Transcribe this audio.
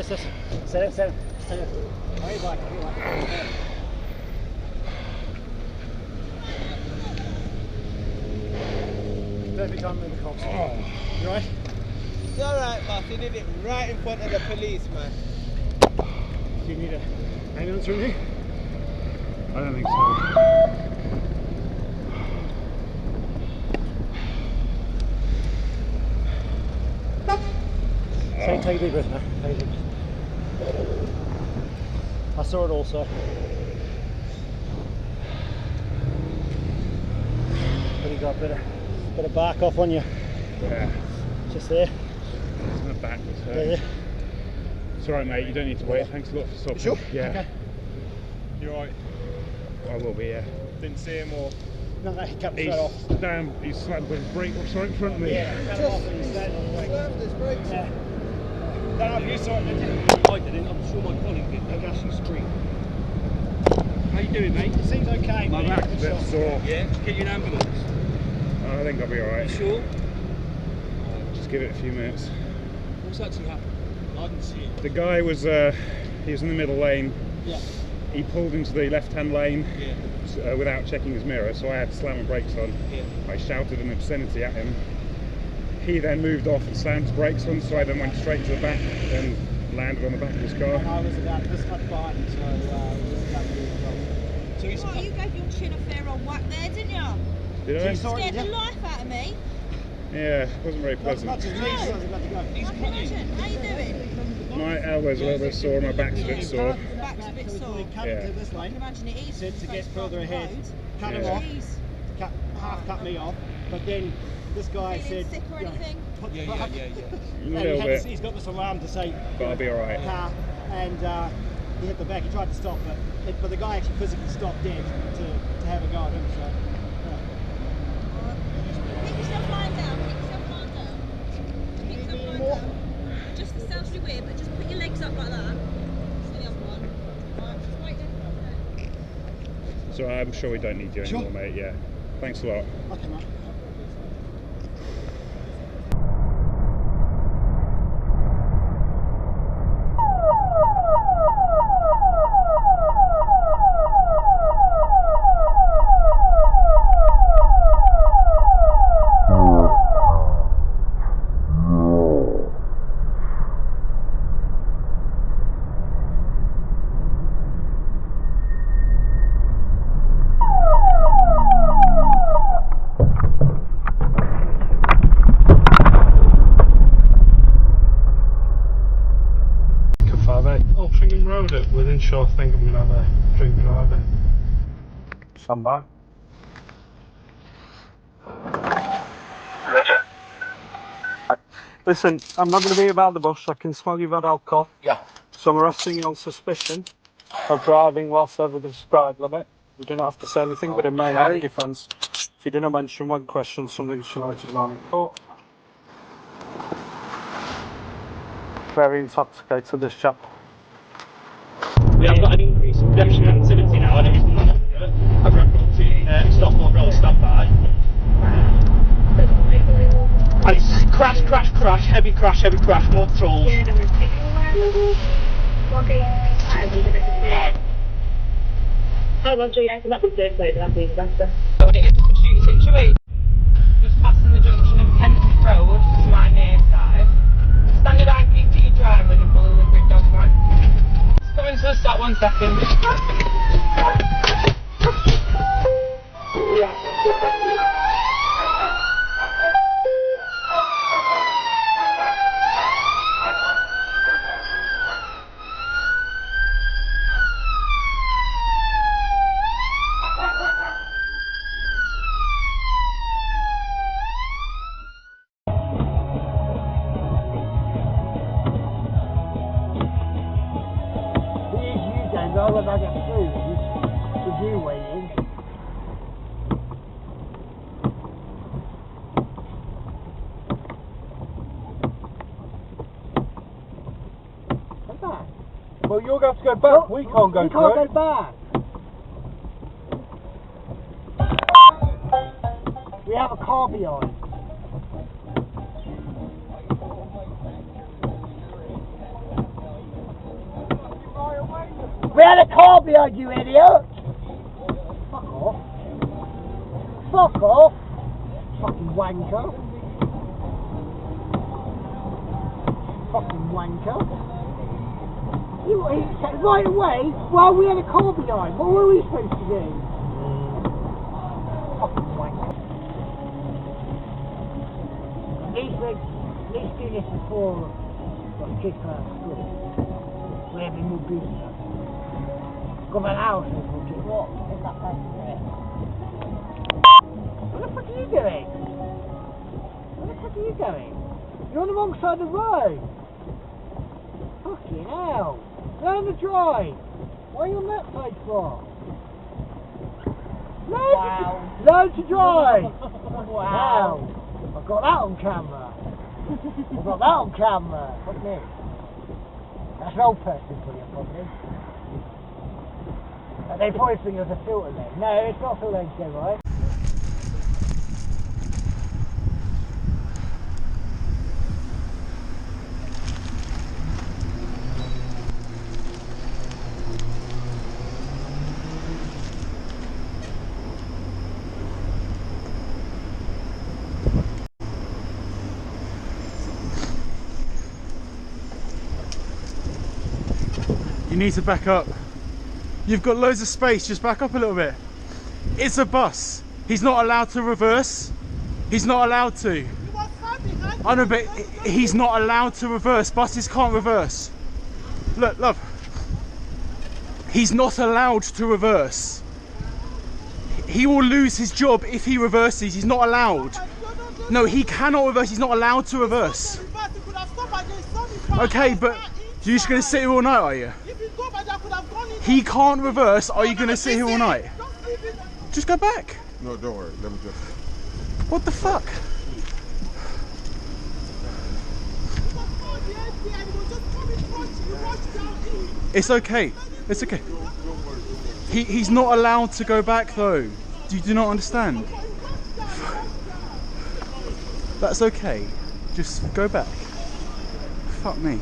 this. Set it. Hurry back. Perfect time to move the cops. You right? It's alright, boss. You did it right in front of the police, man. Do you need an ambulance from me? I don't think so. Take a deep breath now. Take a deep breath. I saw it also. But you got a bit of bark off on you. Yeah. Just there. It's my back was hurt. Yeah. It's alright, mate, you don't need to wait. Thanks a lot for stopping. Sure? Yeah. Okay. You alright? I will be, yeah. Didn't see him or? No, he cut me straight off. He's slammed with his brake or something in front of me. Yeah, cut him off and he's standing on the brake. Slammed his brakes. Yeah. Don't know if you saw it, did you? I didn't, I'm sure my colleague did. Okay. That's the street. How you doing, mate? It seems okay, My mate. back's a bit sore. Yeah, just get you an ambulance. I think I'll be alright. You sure? Just give it a few minutes. What's actually happened? I didn't see it. The guy was, he was in the middle lane. Yeah. He pulled into the left-hand lane Yeah. without checking his mirror, so I had to slam my brakes on. Yeah. I shouted an obscenity at him. He then moved off and slammed his brakes on, so I then went straight to the back and landed on the back of his car. And I was about this much behind him, so we just cut me as well. So he's Oh, you gave your chin a fair old whack there, didn't you? Did I? Scared the life out of me. Yeah, it wasn't very Not as pleasant. much as me, so I was about to go. He's I can imagine. How you doing? My elbow's a little bit sore, my back's a bit sore. The back's a bit sore. Cut Yeah. into this I lane, can imagine it is. to get close further by the ahead. road. Cut him Yeah. off, Jeez. half cut me off, but then this guy Feeling said, sick or you know, anything? put Yeah, the yeah, fuck. yeah, yeah. A And little bit, he's got this alarm to say, but I'll be alright. car, and he hit the back. He tried to stop, but the guy actually physically stopped dead to have a go at him. So, Keep yourself lying down. Keep yourself lying down. Keep yourself lying down. Just, it sounds really weird, but just put your legs up like that. Just the other one. Alright, just wait there. So I'm sure we don't need you anymore, Sure. mate. Yeah. Thanks a lot. okay, mate. Within short, I think I'm gonna have a drink and have a stand by. Listen, I'm not going to be about the bush. I can smell you've had alcohol. Yeah. So I'm arresting you on suspicion of driving whilst over the prescribed limit. You don't have to say anything, but it may have a difference. If you didn't mention one question, something should write it down in court. Very intoxicated, this chap. We have got an increase in pedestrian activity now, and it's not I've got to stop or roll, stand by. And it's crash, heavy crash, more patrols. Hi, Roger. Yeah, that was good, though. That was better. When it is a shooting situation, just passing the junction of Kensington Road to my near side. Standard IPT driver in a blue livery dog van. Just coming to a stop 1 second. All that I got to do is the view waiting. Come back. Well, you're going to have to go back. We can't go through. We can't go back. We have a car behind. We had a car behind you, idiot! Fuck off. Fuck off! Fucking wanker. Fucking wanker. He said right away, well, we had a car behind. What were we supposed to do? Fucking wanker. At least do this before kids go out of school. We're having more business. Got an house in the kid. What is that person doing? What the fuck are you doing? Where the fuck are you going? You're on the wrong side of the road. Fucking hell. Learn to drive. Why are you on that side for? Learn to drive. Wow. I've got that on camera. I've got that on camera. What's this? That's an old person for you, probably. They probably think it was a filter lens. No, it's not a filter lens, Joe, right? You need to back up. You've got loads of space, just back up a little bit. It's a bus. He's not allowed to reverse. He's not allowed to. I know, but he's not allowed to reverse. Buses can't reverse. Look, love. He's not allowed to reverse. He will lose his job if he reverses. He's not allowed. No, he cannot reverse. He's not allowed to reverse. Okay, but you're just going to sit here all night, are you? He can't reverse. Are you going to sit here all night? Just go back. No, don't worry. Let me just... What the fuck? It's okay. It's okay. He's not allowed to go back though. You do not understand. That's okay. Just go back. Fuck me.